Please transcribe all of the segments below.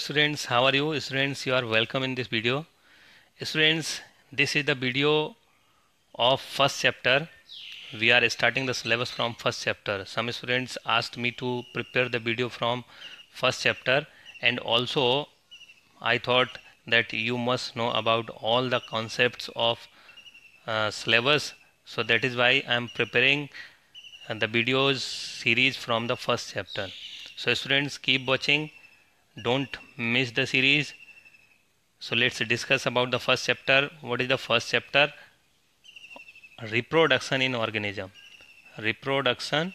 students, how are you? Students, you are welcome in this video. Students, this is the video of first chapter. We are starting the syllabus from first chapter. Some students asked me to prepare the video from first chapter, and also I thought that you must know about all the concepts of syllabus. So that is why I am preparing the videos series from the first chapter. So students, keep watching. Don't miss the series. So let's discuss about the first chapter. What is the first chapter? Reproduction in organism. Reproduction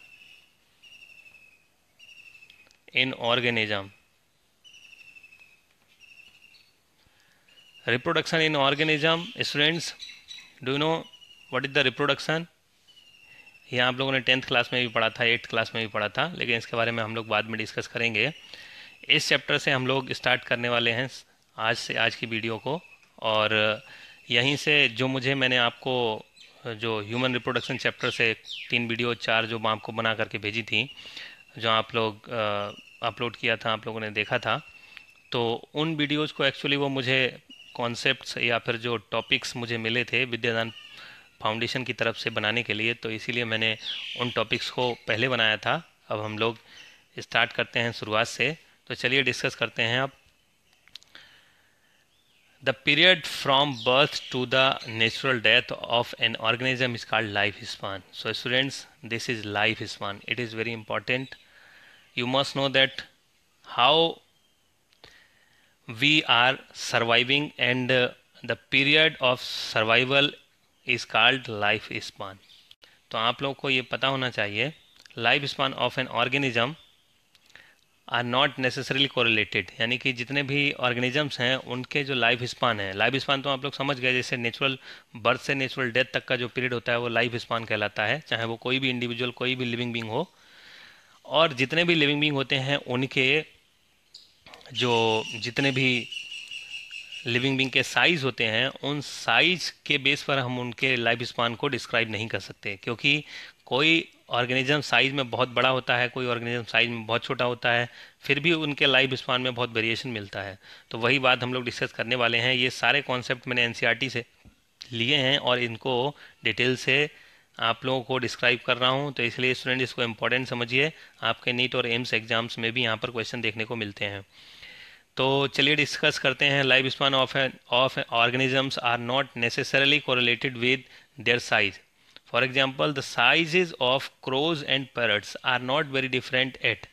in organism. Reproduction in organism. Students, do you know what is the reproduction? यह आप लोगों ने 10th class में भी पढ़ा था, 8th class में भी पढ़ा था, लेकिन इसके बारे में हम लोग बाद में डिस्कस करेंगे. इस चैप्टर से हम लोग स्टार्ट करने वाले हैं आज की वीडियो को. और यहीं से जो मैंने आपको जो ह्यूमन रिप्रोडक्शन चैप्टर से 3 वीडियो 4 जो मैं आपको बना करके भेजी थी, जो आप लोग अपलोड किया था, आप लोगों ने देखा था, तो उन वीडियोज़ को एक्चुअली वो मुझे कॉन्सेप्ट्स या फिर जो टॉपिक्स मुझे मिले थे विद्यादान फाउंडेशन की तरफ से बनाने के लिए, तो इसीलिए मैंने उन टॉपिक्स को पहले बनाया था. अब हम लोग स्टार्ट करते हैं शुरुआत से. तो चलिए डिस्कस करते हैं. अब the period from birth to the natural death of an organism is called life span. So students, this is life span. It is very important. You must know that how we are surviving and the period of survival is called life span. तो आप लोग को ये पता होना चाहिए, life span of an organism are not necessarily correlated. यानी कि जितने भी ऑर्गेनिजम्स हैं उनके जो लाइफ स्पान है, लाइफ स्पान तो आप लोग समझ गए, जैसे नेचुरल बर्थ से नेचुरल डेथ तक का जो पीरियड होता है वो लाइफ स्पान कहलाता है, चाहे वो कोई भी इंडिविजुअल, कोई भी लिविंग बींग हो. और जितने भी लिविंग बींग होते हैं उनके जो जितने भी लिविंग बींग के साइज़ होते हैं, उन साइज़ के बेस पर हम उनके लाइफ स्पान को डिस्क्राइब नहीं कर सकते, क्योंकि कोई ऑर्गेनिज्म साइज़ में बहुत बड़ा होता है, कोई ऑर्गेनिज्म साइज़ में बहुत छोटा होता है, फिर भी उनके लाइफ स्पान में बहुत वेरिएशन मिलता है. तो वही बात हम लोग डिस्कस करने वाले हैं. ये सारे कॉन्सेप्ट मैंने एनसीईआरटी से लिए हैं और इनको डिटेल से आप लोगों को डिस्क्राइब कर रहा हूँ. तो इसलिए स्टूडेंट इसको इम्पोर्टेंट समझिए. आपके नीट और एम्स एग्जाम्स में भी यहाँ पर क्वेश्चन देखने को मिलते हैं. तो चलिए डिस्कस करते हैं. Life span of organisms are not necessarily correlated with their size. For example, the sizes of crows and parrots are not very different at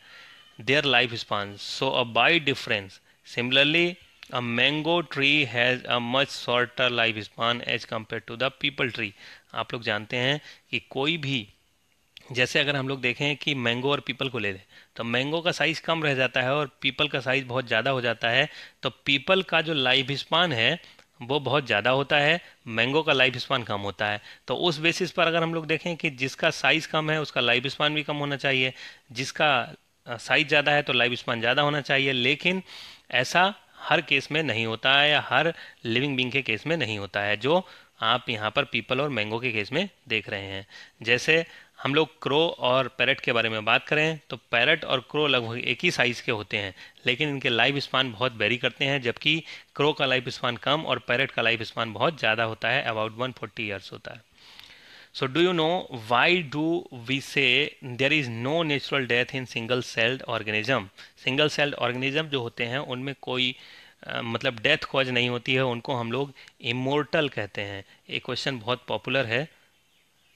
their lifespans, so a by difference. Similarly, a mango tree has a much shorter lifespan as compared to the peepal tree. आप लोग जानते हैं कि कोई भी, जैसे अगर हम लोग देखें कि मैंगो और पीपल को ले लें, तो मैंगो का साइज़ कम रह जाता है और पीपल का साइज़ बहुत ज़्यादा हो जाता है. तो पीपल का जो लाइफ स्पान है वो बहुत ज़्यादा होता है, मैंगो का लाइफ स्पान कम होता है. तो उस बेसिस पर अगर हम लोग देखें कि जिसका साइज़ कम है उसका लाइफ स्पान भी कम होना चाहिए, जिसका साइज़ ज़्यादा है तो लाइफ स्पान ज़्यादा होना चाहिए. लेकिन ऐसा हर केस में नहीं होता है, या हर लिविंग बींग के केस में नहीं होता है, जो आप यहाँ पर पीपल और मैंगो के केस में देख रहे हैं. जैसे हम लोग क्रो और पैरट के बारे में बात करें, तो पैरट और क्रो लगभग एक ही साइज़ के होते हैं, लेकिन इनके लाइफ स्पान बहुत वेरी करते हैं. जबकि क्रो का लाइफ स्पान कम और पैरट का लाइफ स्पान बहुत ज़्यादा होता है, अबाउट 140 ईयर्स होता है. So do you know why do we say there is no natural death in single celled organism. Single celled organism जो होते हैं उनमें कोई मतलब डेथ कॉज नहीं होती है, उनको हम लोग इमोर्टल कहते हैं. एक क्वेश्चन बहुत पॉपुलर है,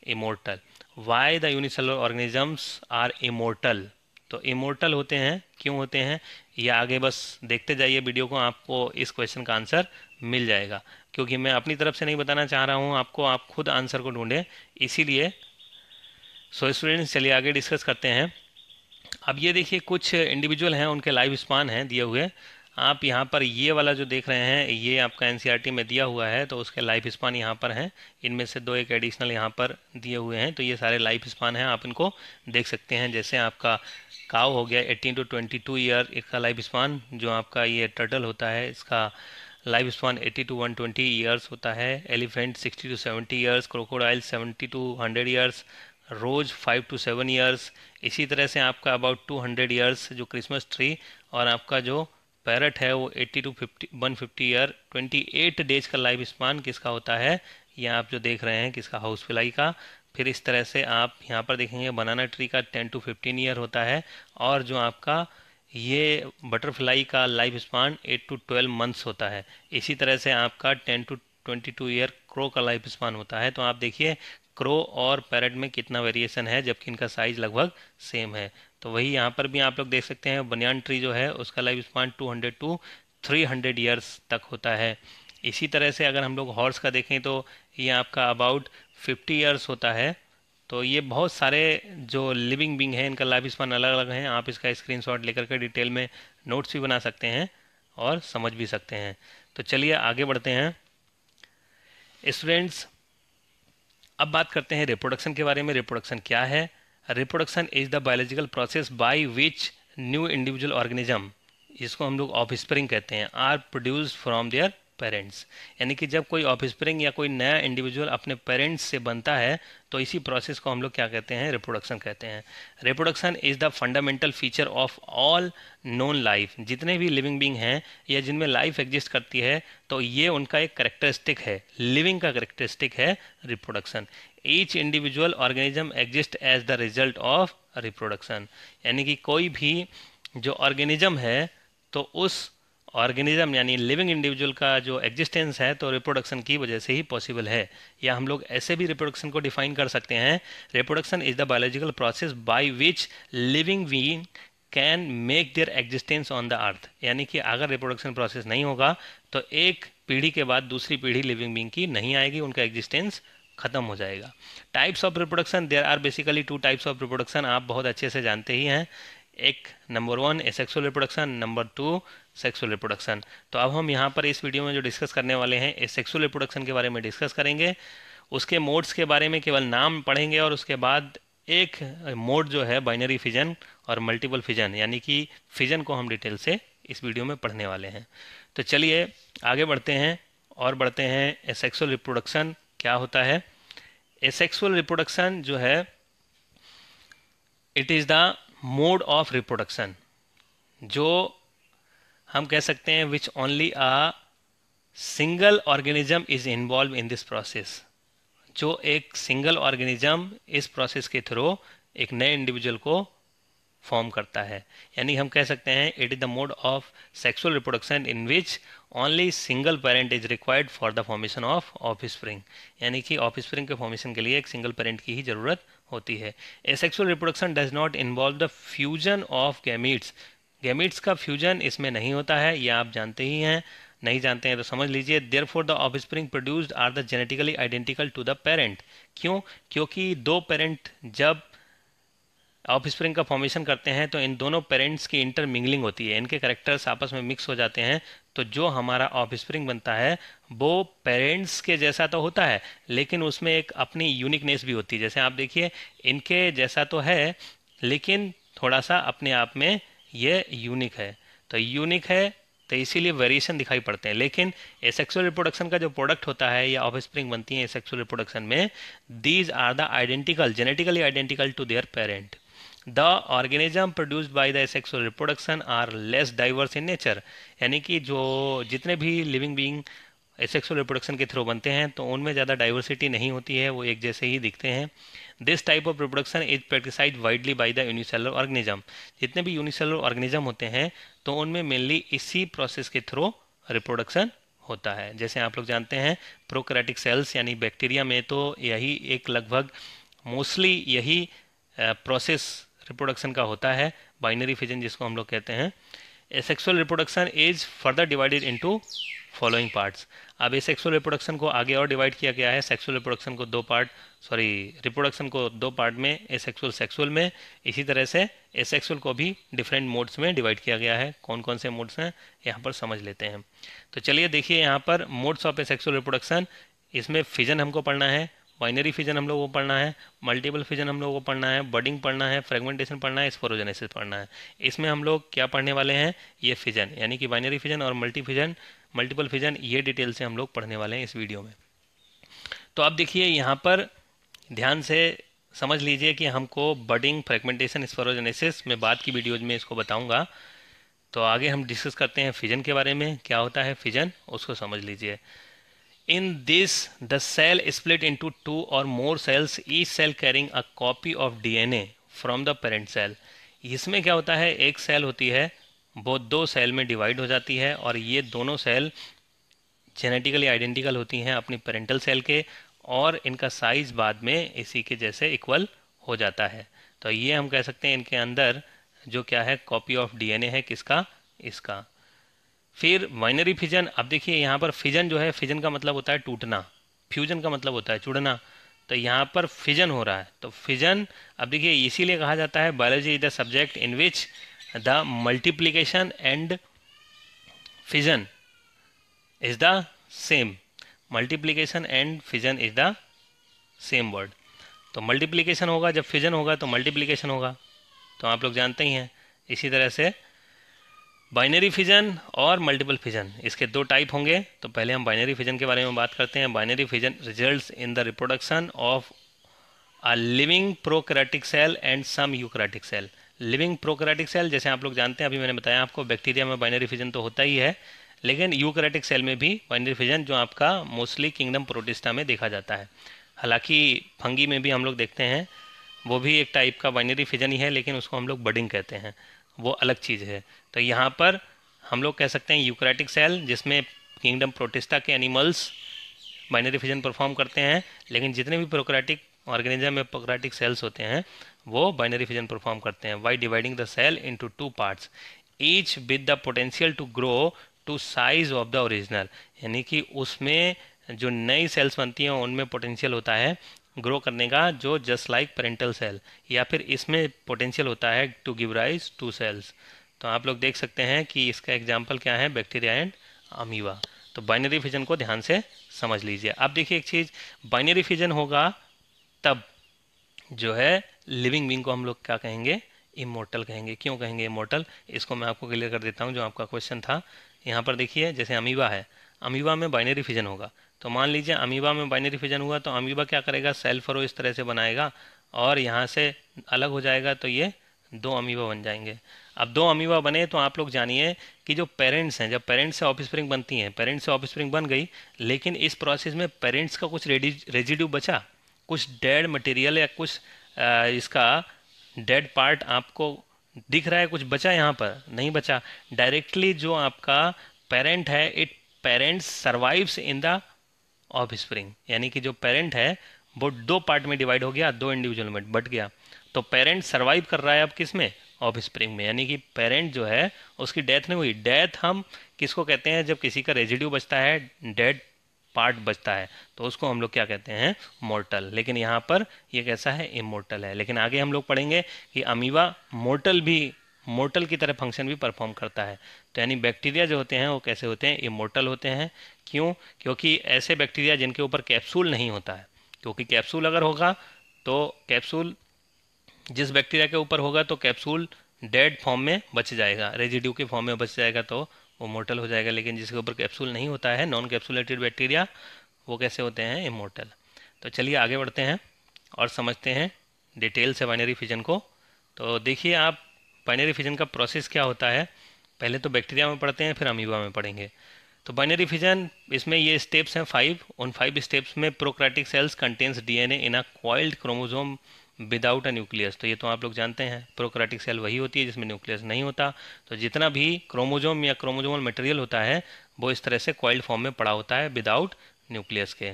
immortal. Why the unicellular organisms are immortal. तो इमोर्टल होते हैं, क्यों होते हैं, ये आगे बस देखते जाइए वीडियो को, आपको इस क्वेश्चन का आंसर मिल जाएगा. क्योंकि मैं अपनी तरफ से नहीं बताना चाह रहा हूँ आपको, आप खुद आंसर को ढूंढें, इसीलिए. सो स्टूडेंट्स, चलिए आगे डिस्कस करते हैं. अब ये देखिए, कुछ इंडिविजुअल हैं, उनके लाइफ स्पान हैं दिए हुए. आप यहाँ पर ये वाला जो देख रहे हैं, ये आपका एनसीईआरटी में दिया हुआ है, तो उसके लाइफ स्पान यहाँ पर हैं. इनमें से 2 एक एडिशनल यहाँ पर दिए हुए हैं. तो ये सारे लाइफ स्पान हैं, आप इनको देख सकते हैं. जैसे आपका काव हो गया 18 to 22 ईयर इसका लाइफ स्पान. जो आपका ये टर्टल होता है, इसका लाइफ स्पान 80 to 120 ईयर्स होता है. Elephant 60 to 70 years. Crocodile 70 to 100 years. Rose 5 to 7 years. इसी तरह से आपका अबाउट 200 ईयर्स जो क्रिसमस ट्री. और आपका जो पैरट है वो 80 टू 150 ईयर, 28 डेज का लाइफ स्पान किसका होता है, ये आप जो देख रहे हैं किसका, हाउस फ्लाई का। फिर इस तरह से आप यहाँ पर देखेंगे बनाना ट्री का 10 टू 15 ईयर होता है, और जो आपका ये बटरफ्लाई का लाइफ स्पान 8 टू 12 मंथ्स होता है। इसी तरह से आपका 10 टू 22 ईयर क्रो का लाइफ स्पान होता है। तो आप देखिए क्रो और पैरट में कितना वेरिएशन है, जबकि इनका साइज लगभग सेम है। तो वही यहाँ पर भी आप लोग देख सकते हैं, बनियान ट्री जो है उसका लाइफ स्पान 200 टू 300 ईयर्स तक होता है। इसी तरह से अगर हम लोग हॉर्स का देखें तो ये आपका अबाउट 50 ईयर्स होता है। तो ये बहुत सारे जो लिविंग बींग हैं इनका लाइफ स्पान अलग अलग हैं। आप इसका स्क्रीनशॉट लेकर के डिटेल में नोट्स भी बना सकते हैं और समझ भी सकते हैं। तो चलिए आगे बढ़ते हैं स्टूडेंट्स। अब बात करते हैं रिप्रोडक्शन के बारे में। रिप्रोडक्शन क्या है? Reproduction is the biological process by which new individual organism, जिसको हम लोग ऑफस्प्रिंग कहते हैं, are produced from their parents. यानी कि जब कोई ऑफस्प्रिंग या कोई नया इंडिविजुअल अपने पेरेंट्स से बनता है तो इसी प्रोसेस को हम लोग क्या कहते हैं, रिप्रोडक्शन कहते हैं। Reproduction is the fundamental feature of all known life. जितने भी लिविंग बींग हैं या जिनमें लाइफ एग्जिस्ट करती है तो ये उनका एक करेक्टरिस्टिक है, लिविंग का करेक्टरिस्टिक है reproduction. Each individual organism exist as the result of reproduction. यानी कि कोई भी जो ऑर्गेनिज्म है तो उस ऑर्गेनिज्म यानी लिविंग इंडिविजुअल का जो एग्जिस्टेंस है तो रिप्रोडक्शन की वजह से ही पॉसिबल है। या हम लोग ऐसे भी रिप्रोडक्शन को डिफाइन कर सकते हैं, reproduction is the biological process by which living being can make their existence on the earth. यानी कि अगर रिप्रोडक्शन प्रोसेस नहीं होगा तो एक पीढ़ी के बाद दूसरी पीढ़ी लिविंग बीइंग की नहीं आएगी, उनका एग्जिस्टेंस खत्म हो जाएगा। Types of reproduction, there are basically 2 types of reproduction, आप बहुत अच्छे से जानते ही हैं। एक number 1 asexual reproduction, number 2 sexual reproduction. तो अब हम यहाँ पर इस वीडियो में जो डिस्कस करने वाले हैं एसेक्सुअल रिप्रोडक्शन के बारे में डिस्कस करेंगे। उसके मोड्स के बारे में केवल नाम पढ़ेंगे और उसके बाद एक मोड जो है बाइनरी फिजन और मल्टीपल फिजन, यानी कि फिजन को हम डिटेल से इस वीडियो में पढ़ने वाले हैं। तो चलिए आगे बढ़ते हैं और बढ़ते हैं एसेक्सुअल रिप्रोडक्शन क्या होता है। एसेक्सुअल रिप्रोडक्शन जो है it is the mode of reproduction, जो हम कह सकते हैं which only a single organism is involve in this process. जो एक सिंगल ऑर्गेनिज्म इस प्रोसेस के थ्रू एक नए इंडिविजुअल को फॉर्म करता है। यानी हम कह सकते हैं it is the mode of sexual reproduction in which only single parent is required for the formation of offspring. यानी कि ऑफस्प्रिंग के फॉर्मेशन के लिए एक सिंगल पेरेंट की ही जरूरत होती है। ए sexual reproduction does not involve the fusion of gametes. Gametes का फ्यूजन इसमें नहीं होता है, यह आप जानते ही हैं। नहीं जानते हैं तो समझ लीजिए। Therefore the offspring produced are the genetically identical to the parent. क्यों? क्योंकि दो पेरेंट जब ऑफस्प्रिंग का फॉर्मेशन करते हैं तो इन दोनों पेरेंट्स की इंटरमिंगलिंग होती है, इनके करेक्टर्स आपस में मिक्स हो जाते हैं। तो जो हमारा ऑफस्प्रिंग बनता है वो पेरेंट्स के जैसा तो होता है लेकिन उसमें एक अपनी यूनिकनेस भी होती है। जैसे आप देखिए इनके जैसा तो है लेकिन थोड़ा सा अपने आप में ये यूनिक है। तो यूनिक है तो इसीलिए वेरिएशन दिखाई पड़ते हैं। लेकिन एसेक्सुअल रिप्रोडक्शन का जो प्रोडक्ट होता है या ऑफस्प्रिंग बनती है एसेक्सुअल रिप्रोडक्शन में, these are the identical, genetically identical to their parent. The organism produced by the asexual reproduction are less diverse in nature। यानी कि जो जितने भी लिविंग बीइंग एसेक्सुअल रिप्रोडक्शन के थ्रू बनते हैं तो उनमें ज़्यादा डाइवर्सिटी नहीं होती है, वो एक जैसे ही दिखते हैं। This type of reproduction is practised widely by the unicellular organism. जितने भी यूनिसेलुलर ऑर्गेनिज्म होते हैं तो उनमें मेनली इसी प्रोसेस के थ्रू रिप्रोडक्शन होता है। जैसे आप लोग जानते हैं प्रोकैरियोटिक सेल्स यानी बैक्टीरिया में तो यही एक लगभग मोस्टली यही प्रोसेस रिप्रोडक्शन का होता है, बाइनरी फिजन जिसको हम लोग कहते हैं। Asexual reproduction is further divided into following parts. अब एसेक्सुअल रिप्रोडक्शन को आगे और डिवाइड किया गया है। सेक्सुअल रिप्रोडक्शन को रिप्रोडक्शन को दो पार्ट में, एसेक्सुअल सेक्सुअल में। इसी तरह से एसेक्सुअल को भी डिफरेंट मोड्स में डिवाइड किया गया है। कौन कौन से मोड्स हैं यहाँ पर समझ लेते हैं। तो चलिए देखिए यहाँ पर मोड्स ऑफ एसेक्सुअल रिप्रोडक्शन, इसमें फिजन हमको पढ़ना है, बाइनरी फिजन हम लोगों को पढ़ना है, मल्टीपल फिजन हम लोगों को पढ़ना है, बडिंग पढ़ना है, फ्रेगमेंटेशन पढ़ना है, स्पोरोजेनेसिस पढ़ना है। इसमें हम लोग क्या पढ़ने वाले हैं, ये फिजन यानी कि बाइनरी फिजन और मल्टीपल फिजन, ये डिटेल से हम लोग पढ़ने वाले हैं इस वीडियो में। तो आप देखिए यहाँ पर ध्यान से समझ लीजिए कि हमको बडिंग, फ्रेगमेंटेशन, स्पोरोजेनेसिस में बाद की वीडियोज में इसको बताऊँगा। तो आगे हम डिस्कस करते हैं फिजन के बारे में, क्या होता है फिजन उसको समझ लीजिए। In this, the cell split into two or more cells, each cell carrying a copy of DNA from the parent cell. इसमें क्या होता है, एक सेल होती है वो दो सेल में डिवाइड हो जाती है और ये दोनों सेल जेनेटिकली आइडेंटिकल होती हैं अपनी पेरेंटल सेल के, और इनका साइज बाद में इसी के जैसे इक्वल हो जाता है। तो ये हम कह सकते हैं इनके अंदर जो क्या है, कॉपी ऑफ डीएनए है, किसका, इसका। फिर बाइनरी फिजन, अब देखिए यहाँ पर फिजन जो है, फिजन का मतलब होता है टूटना, फ्यूजन का मतलब होता है जुड़ना, तो यहाँ पर फिजन हो रहा है। तो फिजन, अब देखिए इसीलिए कहा जाता है biology is the subject in which the multiplication and fission is the same. Multiplication and fission is the same word. तो मल्टीप्लिकेशन होगा जब फिजन होगा तो मल्टीप्लिकेशन होगा, तो आप लोग जानते ही हैं। इसी तरह से बाइनरी फिजन और मल्टीपल फिजन, इसके दो टाइप होंगे। तो पहले हम बाइनरी फिजन के बारे में बात करते हैं। Binary fission results in the reproduction of a living prokaryotic cell and some eukaryotic cell. Living prokaryotic cell जैसे आप लोग जानते हैं, अभी मैंने बताया आपको, बैक्टीरिया में बाइनरी फिजन तो होता ही है, लेकिन यूकैरियोटिक सेल में भी बाइनरी फिजन जो आपका मोस्टली किंगडम प्रोटिस्टा में देखा जाता है। हालांकि फंगी में भी हम लोग देखते हैं, वो भी एक टाइप का बाइनरी फिजन ही है, लेकिन उसको हम लोग बडिंग कहते हैं, वो अलग चीज़ है। तो यहाँ पर हम लोग कह सकते हैं यूकैरियोटिक सेल जिसमें किंगडम प्रोटिस्टा के एनिमल्स बाइनरी फिजन परफॉर्म करते हैं, लेकिन जितने भी प्रोकैरियोटिक ऑर्गेनिज्म में प्रोकैरियोटिक सेल्स होते हैं वो बाइनरी फिजन परफॉर्म करते हैं। By dividing the cell into two parts each with the potential to grow to size of the original, यानी कि उसमें जो नई सेल्स बनती हैं उनमें पोटेंशियल होता है ग्रो करने का, जो जस्ट लाइक पेरेंटल सेल, या फिर इसमें पोटेंशियल होता है to give rise to cells. तो आप लोग देख सकते हैं कि इसका एग्जाम्पल क्या है, बैक्टीरिया एंड अमीबा। तो बाइनरी फिजन को ध्यान से समझ लीजिए। अब देखिए एक चीज़, बाइनरी फिजन होगा तब जो है लिविंग बींग को हम लोग क्या कहेंगे, इमोर्टल कहेंगे। क्यों कहेंगे इमोर्टल, इसको मैं आपको क्लियर कर देता हूँ जो आपका क्वेश्चन था। यहाँ पर देखिए जैसे अमीबा है, अमीबा में बाइनरी फिजन होगा, तो मान लीजिए अमीबा में बाइनरी फिजन हुआ तो अमीबा क्या करेगा, सेल फरो इस तरह से बनाएगा और यहाँ से अलग हो जाएगा, तो ये दो अमीबा बन जाएंगे। अब दो अमीबा बने तो आप लोग जानिए कि जो पेरेंट्स हैं, जब पेरेंट्स से ऑफस्प्रिंग बनती हैं, पेरेंट्स से ऑफस्प्रिंग बन गई, लेकिन इस प्रोसेस में पेरेंट्स का कुछ रेजिड्यू बचा, कुछ डेड मटेरियल या कुछ इसका डेड पार्ट आपको दिख रहा है, कुछ बचा, यहाँ पर नहीं बचा। डायरेक्टली जो आपका पेरेंट है, it parents survives in the of spring, यानी कि जो पेरेंट है वो दो पार्ट में डिवाइड हो गया, दो इंडिविजुअल में बट गया। तो पेरेंट सर्वाइव कर रहा है अब किस में, ऑफ स्प्रिंग में, यानी कि पेरेंट जो है उसकी डेथ नहीं हुई। डेथ हम किसको कहते हैं, जब किसी का रेजिड्यू बचता है, डेड पार्ट बचता है, तो उसको हम लोग क्या कहते हैं, मोर्टल। लेकिन यहाँ पर ये कैसा है, इमोर्टल है। लेकिन आगे हम लोग पढ़ेंगे कि अमीबा मोर्टल भी, मोर्टल की तरह फंक्शन भी परफॉर्म करता है। तो यानी बैक्टीरिया जो होते हैं वो कैसे होते हैं, इमोर्टल होते हैं। क्यों, क्योंकि ऐसे बैक्टीरिया जिनके ऊपर कैप्सूल नहीं होता है, क्योंकि कैप्सूल अगर होगा तो कैप्सूल जिस बैक्टीरिया के ऊपर होगा तो कैप्सूल डेड फॉर्म में बच जाएगा, रेजिड्यू के फॉर्म में बच जाएगा, तो वो मोर्टल हो जाएगा। लेकिन जिसके ऊपर कैप्सूल नहीं होता है, नॉन कैप्सुलेटेड बैक्टीरिया, वो कैसे होते हैं, इमोर्टल। तो चलिए आगे बढ़ते हैं और समझते हैं डिटेल से बाइनरी फिजन को। तो देखिए आप, बाइनरी फिजन का प्रोसेस क्या होता है, पहले तो बैक्टीरिया में पढ़ते हैं फिर अमीबा में पढ़ेंगे। तो बाइनरी फिजन, इसमें ये स्टेप्स हैं 5। उन 5 स्टेप्स में prokaryotic sales contains DNA in a coiled chromosome without a nucleus. तो ये तो आप लोग जानते हैं, प्रोकैरियोटिक सेल वही होती है जिसमें न्यूक्लियस नहीं होता। तो जितना भी क्रोमोसोम या क्रोमोसोमल मटेरियल होता है वो इस तरह से कॉइल्ड फॉर्म में पड़ा होता है विदाउट न्यूक्लियस के।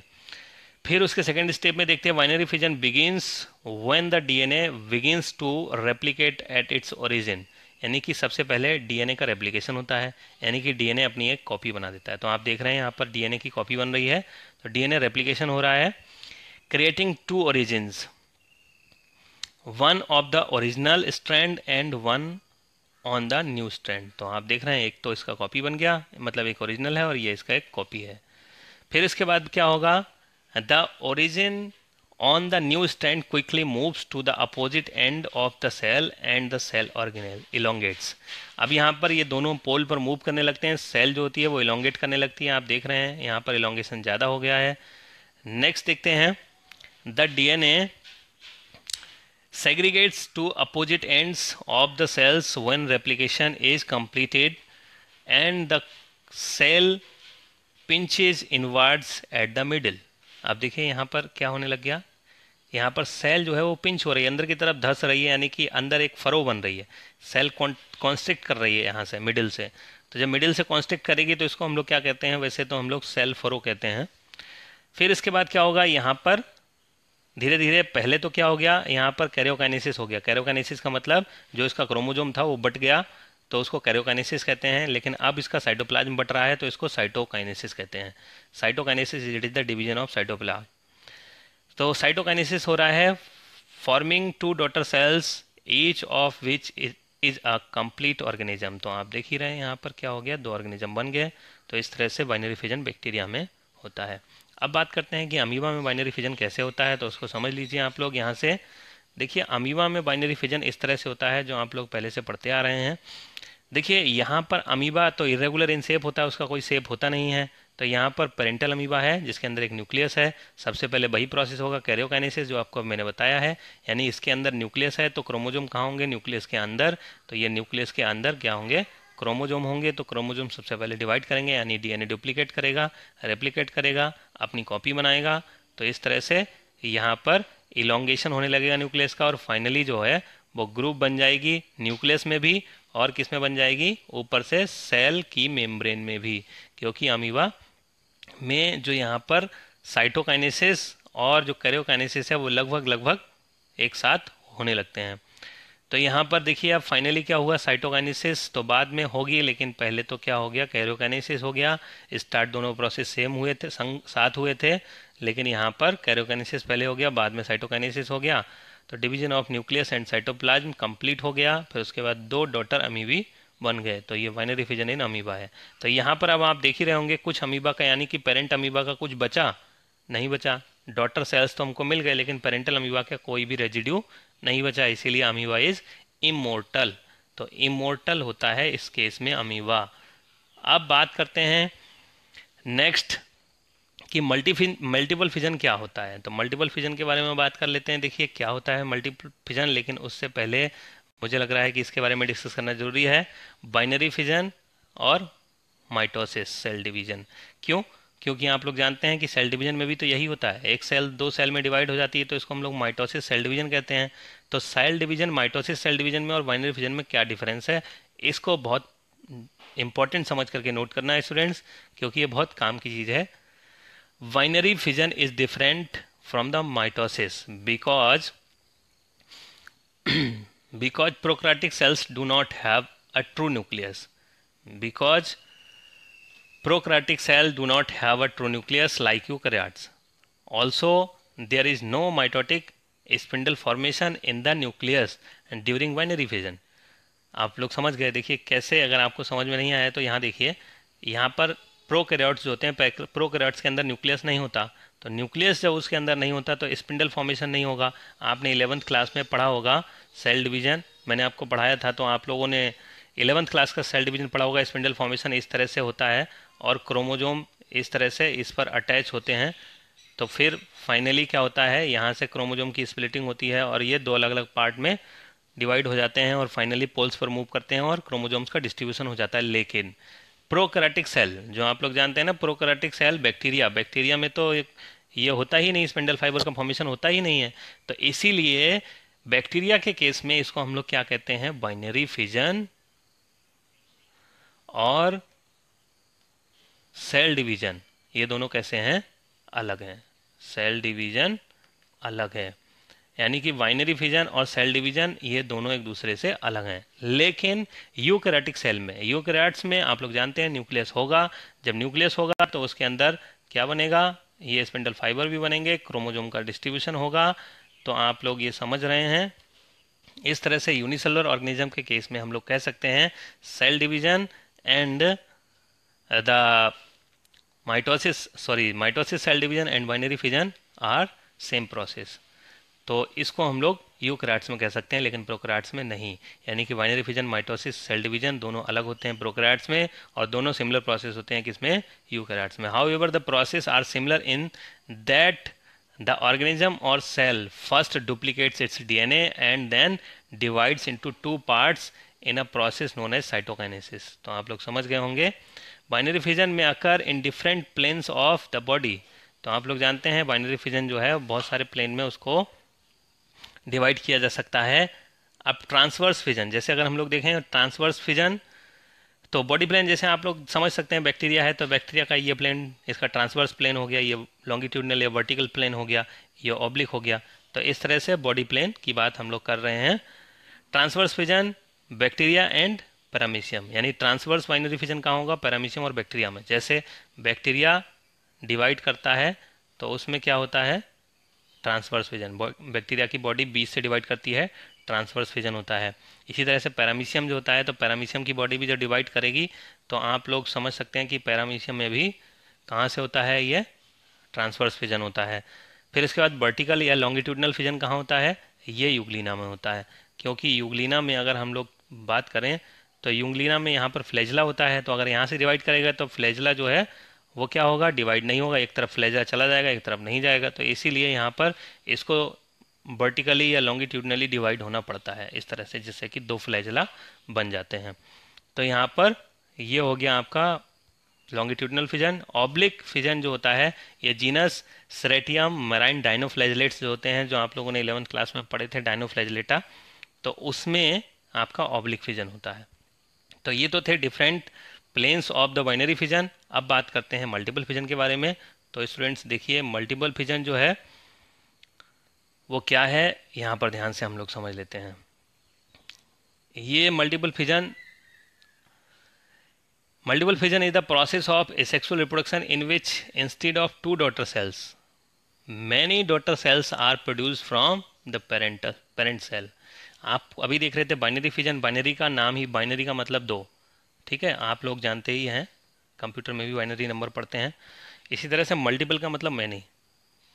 फिर उसके सेकेंड स्टेप में देखते हैं binary fission begins when the DNA begins to replicate at its origin, यानी कि सबसे पहले डीएनए का रेप्लिकेशन होता है, यानी कि डीएनए अपनी एक कॉपी बना देता है। तो आप देख रहे हैं यहाँ पर डीएनए की कॉपी बन रही है, तो डीएनए रेप्लिकेशन हो रहा है, creating two origins, one of the original strand and one on the new strand. तो आप देख रहे हैं एक तो इसका कॉपी बन गया, मतलब एक ओरिजिनल है और ये इसका एक कॉपी है। फिर इसके बाद क्या होगा, the origin on the new strand quickly moves to the opposite end of the cell and the cell organelle elongates. अब यहाँ पर ये दोनों पोल पर मूव करने लगते हैं, सेल जो होती है वो इलोंगेट करने लगती है। आप देख रहे हैं यहाँ पर इलोंगेशन ज़्यादा हो गया है। नेक्स्ट देखते हैं, the DNA segregates to opposite ends of the cells when replication is completed and the cell pinches inwards at the middle। अब देखिए यहाँ पर क्या होने लग गया, यहाँ पर सेल जो है वो पिंच हो रही है, अंदर की तरफ धस रही है, यानी कि अंदर एक फरो बन रही है, सेल कॉन्स्ट्रिक्ट कर रही है यहाँ से मिडिल से। तो जब मिडिल से कॉन्स्ट्रिक्ट करेगी तो इसको हम लोग क्या कहते हैं, वैसे तो हम लोग सेल फरो कहते हैं। फिर इसके बाद क्या होगा, यहाँ पर धीरे धीरे पहले तो क्या हो गया, यहाँ पर कैरियोकाइनेसिस हो गया। कैरियोकाइनेसिस का मतलब जो इसका क्रोमोजोम था वो बट गया, तो उसको कैरियोकाइनेसिस कहते हैं। लेकिन अब इसका साइटोप्लाज्म बट रहा है तो इसको साइटोकाइनेसिस कहते हैं। Cytokinesis it is the division of cytoplasm. तो साइटोकाइनेसिस हो रहा है forming two daughter cells each of which is a complete organism. तो आप देख ही रहे हैं यहाँ पर क्या हो गया, दो ऑर्गेनिज्म बन गए। तो इस तरह से बाइनरी फिजन बैक्टीरिया में होता है। अब बात करते हैं कि अमीबा में बाइनरी फिजन कैसे होता है, तो उसको समझ लीजिए आप लोग। यहाँ से देखिए अमीबा में बाइनरी फिजन इस तरह से होता है जो आप लोग पहले से पढ़ते आ रहे हैं। देखिए यहाँ पर अमीबा तो इरेगुलर इन शेप होता है, उसका कोई शेप होता नहीं है। तो यहाँ पर पेरेंटल अमीबा है जिसके अंदर एक न्यूक्लियस है। सबसे पहले वही प्रोसेस होगा कैरियोकाइनेसिस जो आपको मैंने बताया है, यानी इसके अंदर न्यूक्लियस है तो क्रोमोजोम कहाँ होंगे, न्यूक्लियस के अंदर। तो ये न्यूक्लियस के अंदर क्या होंगे, क्रोमोजोम होंगे। तो क्रोमोजोम सबसे पहले डिवाइड करेंगे, यानी डीएनए डुप्लीकेट करेगा, रेप्लिकेट करेगा, अपनी कॉपी बनाएगा। तो इस तरह से यहाँ पर इलोंगेशन होने लगेगा न्यूक्लियस का, और फाइनली जो है वो ग्रुप बन जाएगी न्यूक्लियस में भी, और किस में बन जाएगी, ऊपर से सेल की मेम्ब्रेन में भी। क्योंकि अमीबा में जो यहाँ पर साइटोकाइनेसिस और जो कैरियोकाइनेसिस है वो लगभग एक साथ होने लगते हैं। तो यहाँ पर देखिए अब फाइनली क्या हुआ, साइटोकाइनेसिस तो बाद में होगी, लेकिन पहले तो क्या हो गया, कैरियोकाइनेसिस हो गया। स्टार्ट दोनों प्रोसेस सेम हुए थे, साथ हुए थे, लेकिन यहाँ पर कैरियोकाइनेसिस पहले हो गया, बाद में साइटोकाइनेसिस हो गया। तो division of nucleus and cytoplasm complete हो गया। फिर उसके बाद दो डॉटर अमीबी बन गए। तो ये बाइनरी फिजन इन अमीबा है। तो यहाँ पर अब आप देख ही रहे होंगे कुछ अमीबा का, यानी कि पेरेंट अमीबा का कुछ बचा नहीं बचा। डॉटर सेल्स तो हमको मिल गए, लेकिन पेरेंटल अमीबा का कोई भी रेजिड्यू नहीं बचा, इसीलिए अमीबा इज इमोर्टल। तो इमोर्टल होता है इस केस में अमीबा। अब बात करते हैं नेक्स्ट कि मल्टीपल फिजन क्या होता है। तो मल्टीपल फिजन के बारे में बात कर लेते हैं। देखिए क्या होता है मल्टीपल फिजन, लेकिन उससे पहले मुझे लग रहा है कि इसके बारे में डिस्कस करना जरूरी है, बाइनरी फिजन और माइटोसिस, सेल डिवीजन। क्यों? क्योंकि आप लोग जानते हैं कि सेल डिवीजन में भी तो यही होता है, एक सेल दो सेल में डिवाइड हो जाती है, तो इसको हम लोग माइटोसिस सेल डिवीजन कहते हैं। तो cell division, mitosis cell division में और बाइनरी फिजन में क्या डिफरेंस है, इसको बहुत इंपॉर्टेंट समझ करके नोट करना है स्टूडेंट्स, क्योंकि ये बहुत काम की चीज़ है। Binary fission is different from the mitosis because prokaryotic cells do not have a true nucleus. Because prokaryotic cells do not have a true nucleus like eukaryotes. Also, there is no mitotic spindle formation in the nucleus and during binary fission. आप लोग समझ गए। देखिए कैसे, अगर आपको समझ में नहीं आया तो यहाँ देखिए, यहाँ पर प्रोकैरियोट्स जो होते हैं, प्रोकैरियोट्स के अंदर न्यूक्लियस नहीं होता। तो न्यूक्लियस जब उसके अंदर नहीं होता तो स्पिंडल फॉर्मेशन नहीं होगा। आपने 11th क्लास में पढ़ा होगा सेल डिवीजन, मैंने आपको पढ़ाया था, तो आप लोगों ने 11th क्लास का सेल डिवीजन पढ़ा होगा। स्पिंडल फॉर्मेशन इस तरह से होता है और क्रोमोजोम इस तरह से इस पर अटैच होते हैं। तो फिर फाइनली क्या होता है, यहाँ से क्रोमोजोम की स्प्लिटिंग होती है और ये दो अलग अलग पार्ट में डिवाइड हो जाते हैं और फाइनली पोल्स पर मूव करते हैं और क्रोमोजोम्स का डिस्ट्रीब्यूशन हो जाता है। लेकिन प्रोकैरियोटिक सेल जो आप लोग जानते हैं ना, प्रोकैरियोटिक सेल बैक्टीरिया में तो ये होता ही नहीं, स्पिंडल फाइबर का फॉर्मेशन होता ही नहीं है। तो इसीलिए बैक्टीरिया के केस में इसको हम लोग क्या कहते हैं, बाइनरी फिजन और सेल डिवीजन, ये दोनों कैसे हैं, अलग हैं। सेल डिवीजन अलग है, यानी कि बाइनरी फिजन और सेल डिवीजन ये दोनों एक दूसरे से अलग हैं। लेकिन यूकैरियोटिक सेल में, यूकैरियोट्स में आप लोग जानते हैं न्यूक्लियस होगा। जब न्यूक्लियस होगा तो उसके अंदर क्या बनेगा, ये स्पिंडल फाइबर भी बनेंगे, क्रोमोजोम का डिस्ट्रीब्यूशन होगा। तो आप लोग ये समझ रहे हैं। इस तरह से यूनिसेलुलर ऑर्गेनिज्म के केस में हम लोग कह सकते हैं cell division and the mitosis cell division and binary fission are same process. तो इसको हम लोग यूकैरियोट्स में कह सकते हैं, लेकिन प्रोकैरियोट्स में नहीं। यानी कि binary fission, mitosis, cell division दोनों अलग होते हैं प्रोकैरियोट्स में, और दोनों सिमिलर प्रोसेस होते हैं किसमें, यूकैरियोट्स में। However the process are similar in that the organism और cell first duplicates its DNA and then divides into two parts in a process known as cytokinesis. तो आप लोग समझ गए होंगे। बाइनरी फिजन में occur in different planes of the body. तो आप लोग जानते हैं बाइनरी फिजन जो है बहुत सारे प्लेन में उसको डिवाइड किया जा सकता है। अब ट्रांसवर्स फिजन, जैसे अगर हम लोग देखें ट्रांसवर्स फिजन, तो बॉडी प्लेन जैसे आप लोग समझ सकते हैं बैक्टीरिया है तो बैक्टीरिया का ये प्लेन इसका ट्रांसवर्स प्लेन हो गया, ये लॉन्गिट्यूडनल या वर्टिकल प्लेन हो गया, ये ऑब्लिक हो गया। तो इस तरह से बॉडी प्लेन की बात हम लोग कर रहे हैं। Transverse fission bacteria and paramecium, यानी ट्रांसवर्स बाइनरी फिजन कहाँ होगा, पैरामीशियम और बैक्टीरिया में। जैसे बैक्टीरिया डिवाइड करता है तो उसमें क्या होता है, ट्रांसवर्स फिजन। बैक्टीरिया की बॉडी 20 से डिवाइड करती है, ट्रांसवर्स फिजन होता है। इसी तरह से पैरामीशियम जो होता है, तो पैरामीशियम की बॉडी भी जब डिवाइड करेगी तो आप लोग समझ सकते हैं कि पैरामीशियम में भी कहाँ से होता है, ये ट्रांसवर्स फिजन होता है। फिर इसके बाद वर्टिकल या लॉन्गिट्यूडनल फिजन कहाँ होता है, ये यूग्लिना में होता है। क्योंकि यूग्लिना में अगर हम लोग बात करें तो यूग्लिना में यहाँ पर फ्लैजला होता है, तो अगर यहाँ से डिवाइड करेगा तो फ्लैजला जो है वो क्या होगा, डिवाइड नहीं होगा, एक तरफ फ्लैजला चला जाएगा एक तरफ नहीं जाएगा। तो इसीलिए यहाँ पर इसको वर्टिकली या लॉन्गिट्यूडनली डिवाइड होना पड़ता है इस तरह से, जिससे कि दो फ्लैजला बन जाते हैं। तो यहाँ पर ये हो गया आपका लॉन्गिट्यूडनल फिजन। ऑब्लिक फिजन जो होता है, ये जीनस सेरेटियम मैराइन डाइनोफ्लैजलेट्स जो होते हैं, जो आप लोगों ने 11th क्लास में पढ़े थे डाइनोफ्लैजलेटा, तो उसमें आपका ऑब्लिक फिजन होता है। तो ये तो थे different planes of the binary fission. अब बात करते हैं मल्टीपल फिजन के बारे में। तो स्टूडेंट्स देखिए मल्टीपल फिजन जो है वो क्या है, यहाँ पर ध्यान से हम लोग समझ लेते हैं। ये multiple fission is the process of asexual reproduction in which instead of two daughter cells many daughter cells are produced from the parent cell। आप अभी देख रहे थे बाइनरी फिजन, बाइनरी का नाम ही, बाइनरी का मतलब दो, ठीक है, आप लोग जानते ही हैं, कंप्यूटर में भी बाइनरी नंबर पढ़ते हैं। इसी तरह से मल्टीपल का मतलब मैनी,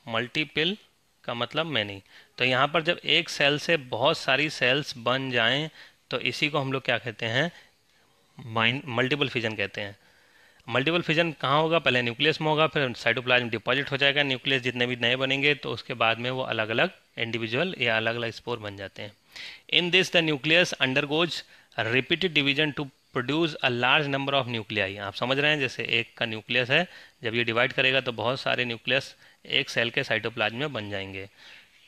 मल्टीपल का मतलब मैनी। तो यहाँ पर जब एक सेल से बहुत सारी सेल्स बन जाएं तो इसी को हम लोग क्या कहते हैं, मल्टीपल फिजन कहते हैं। मल्टीपल फिजन कहाँ होगा, पहले न्यूक्लियस में होगा, फिर साइटोप्लाज्म डिपॉजिट हो जाएगा, न्यूक्लियस जितने भी नए बनेंगे तो उसके बाद में वो अलग अलग इंडिविजुअल या अलग अलग स्पोर बन जाते हैं। In this the nucleus undergoes repeated division to produce a large number of nuclei. आप समझ रहे हैं, जैसे एक का न्यूक्लियस है, जब ये डिवाइड करेगा तो बहुत सारे न्यूक्लियस एक सेल के साइटोप्लाज्म में बन जाएंगे,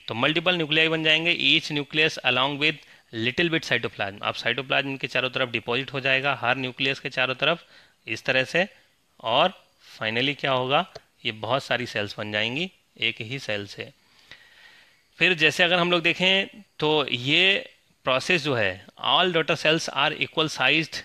तो मल्टीपल न्यूक्लियाई बन जाएंगे। Each nucleus along with little bit cytoplasm, अब साइटोप्लाज्म के चारों तरफ डिपॉजिट हो जाएगा, हर न्यूक्लियस के चारों तरफ इस तरह से, और फाइनली क्या होगा, ये बहुत सारी सेल्स बन जाएंगी एक ही सेल से। फिर जैसे अगर हम लोग देखें तो ये प्रोसेस जो है, all daughter cells are equal sized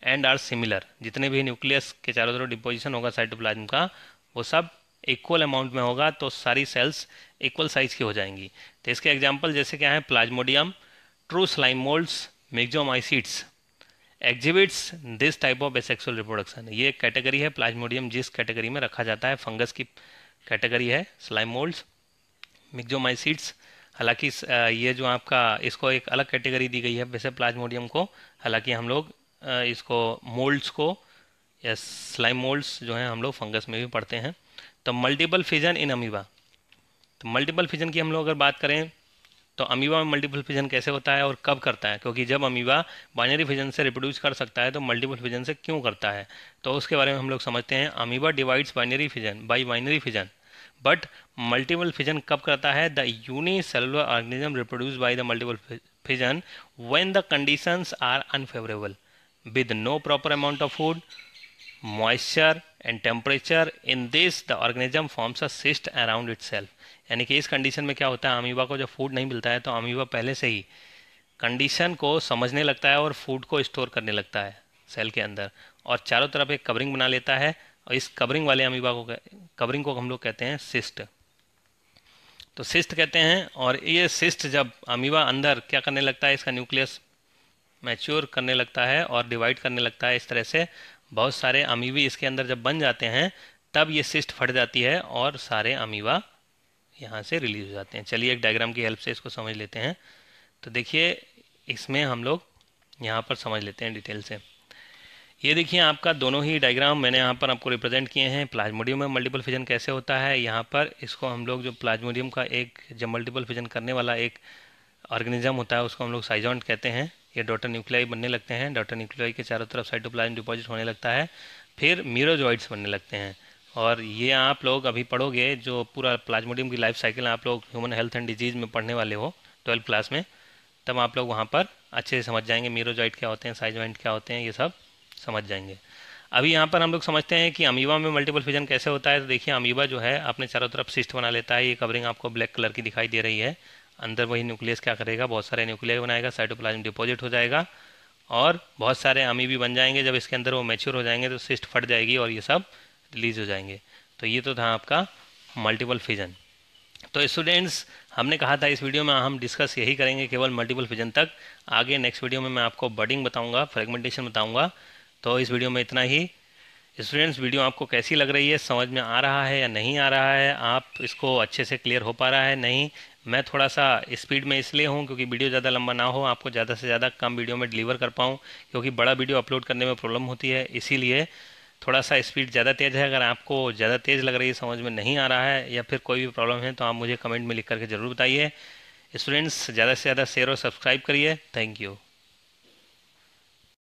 and are similar. जितने भी न्यूक्लियस के चारों तरफ डिपोजिशन होगा साइटोप्लाज्म का, वो सब इक्वल अमाउंट में होगा, तो सारी सेल्स इक्वल साइज की हो जाएंगी। तो इसके एग्जांपल जैसे क्या है, plasmodium, true slime molds, myxomycetes exhibits this type of asexual reproduction. ये कैटेगरी है प्लाज्मोडियम, जिस कैटेगरी में रखा जाता है, फंगस की कैटेगरी है स्लाइम मोल्ड्स, मिक्सोमाइसीट्स। हालांकि ये जो आपका, इसको एक अलग कैटेगरी दी गई है वैसे प्लाज्मोडियम को, हालांकि हम लोग इसको मोल्ड्स को या स्लाइम मोल्ड्स जो हैं हम लोग फंगस में भी पढ़ते हैं। तो मल्टीपल फिजन इन अमीबा, तो मल्टीपल फिजन की हम लोग अगर बात करें तो अमीबा में मल्टीपल फिजन कैसे होता है और कब करता है, क्योंकि जब अमीबा बाइनरी फिजन से रिप्रोड्यूस कर सकता है तो मल्टीपल फिजन से क्यों करता है, तो उसके बारे में हम लोग समझते हैं। Amoeba divides binary fission by binary fission, but multiple fission कब करता है, the unicellular organism reproduce by the multiple fission when the conditions are unfavourable with no proper amount of food, moisture and temperature. In this the organism forms a cyst around itself। यानी कि इस condition में क्या होता है, amoeba को जब food नहीं मिलता है तो अमीबा पहले से ही कंडीशन को समझने लगता है और फूड को स्टोर करने लगता है सेल के अंदर, और चारों तरफ एक कवरिंग बना लेता है, और इस कवरिंग वाले अमीबा को, कवरिंग को हम लोग कहते हैं सिस्ट। तो सिस्ट कहते हैं, और ये सिस्ट जब अमीबा अंदर क्या करने लगता है, इसका न्यूक्लियस मैच्योर करने लगता है और डिवाइड करने लगता है, इस तरह से बहुत सारे अमीबी इसके अंदर जब बन जाते हैं तब ये सिस्ट फट जाती है और सारे अमीबा यहाँ से रिलीज हो जाते हैं। चलिए एक डायग्राम की हेल्प से इसको समझ लेते हैं। तो देखिए इसमें हम लोग यहाँ पर समझ लेते हैं डिटेल से। ये देखिए आपका दोनों ही डायग्राम मैंने यहाँ पर आपको रिप्रेजेंट किए हैं। प्लाज्मोडियम में मल्टीपल फिजन कैसे होता है, यहाँ पर इसको हम लोग जो प्लाज्मोडियम का एक जब मल्टीपल फिजन करने वाला एक ऑर्गेनिज्म होता है उसको हम लोग साइजोइड कहते हैं। ये डॉटर न्यूक्लियाई बनने लगते हैं, डॉटर न्यूक्लियाई के चारों तरफ साइटोप्लाज्म डिपॉजिट होने लगता है, फिर मीरोजॉइड्स बनने लगते हैं। और ये आप लोग अभी पढ़ोगे जो पूरा प्लाज्मोडियम की लाइफ साइकिल आप लोग ह्यूमन हेल्थ एंड डिजीज में पढ़ने वाले हो 12th क्लास में, तब आप लोग वहाँ पर अच्छे से समझ जाएंगे मीरोजॉइड क्या होते हैं, साइजोइड क्या होते हैं, ये सब समझ जाएंगे। अभी यहाँ पर हम लोग समझते हैं कि अमीबा में मल्टीपल फिजन कैसे होता है। तो देखिए अमीबा जो है अपने चारों तरफ सिस्ट बना लेता है। ये कवरिंग आपको ब्लैक कलर की दिखाई दे रही है। अंदर वही न्यूक्लियस क्या करेगा, बहुत सारे न्यूक्लियाई बनाएगा, साइटोप्लाज्म डिपॉजिट हो जाएगा और बहुत सारे अमीबी बन जाएंगे। जब इसके अंदर वो मैच्योर हो जाएंगे तो सिस्ट फट जाएगी और ये सब रिलीज हो जाएंगे। तो ये तो था आपका मल्टीपल फिजन। तो स्टूडेंट्स हमने कहा था इस वीडियो में हम डिस्कस यही करेंगे केवल मल्टीपल फिजन तक। आगे नेक्स्ट वीडियो में मैं आपको बडिंग बताऊंगा, फ्रेगमेंटेशन बताऊंगा। तो इस वीडियो में इतना ही। स्टूडेंट्स वीडियो आपको कैसी लग रही है, समझ में आ रहा है या नहीं आ रहा है, आप इसको अच्छे से क्लियर हो पा रहा है नहीं। मैं थोड़ा सा स्पीड में इसलिए हूँ क्योंकि वीडियो ज़्यादा लंबा ना हो, आपको ज़्यादा से ज़्यादा कम वीडियो में डिलीवर कर पाऊँ, क्योंकि बड़ा वीडियो अपलोड करने में प्रॉब्लम होती है, इसीलिए थोड़ा सा स्पीड ज़्यादा तेज़ है। अगर आपको ज़्यादा तेज़ लग रही है, समझ में नहीं आ रहा है या फिर कोई भी प्रॉब्लम है तो आप मुझे कमेंट में लिख करके ज़रूर बताइए। स्टूडेंट्स ज़्यादा से ज़्यादा शेयर और सब्सक्राइब करिए। Thank you.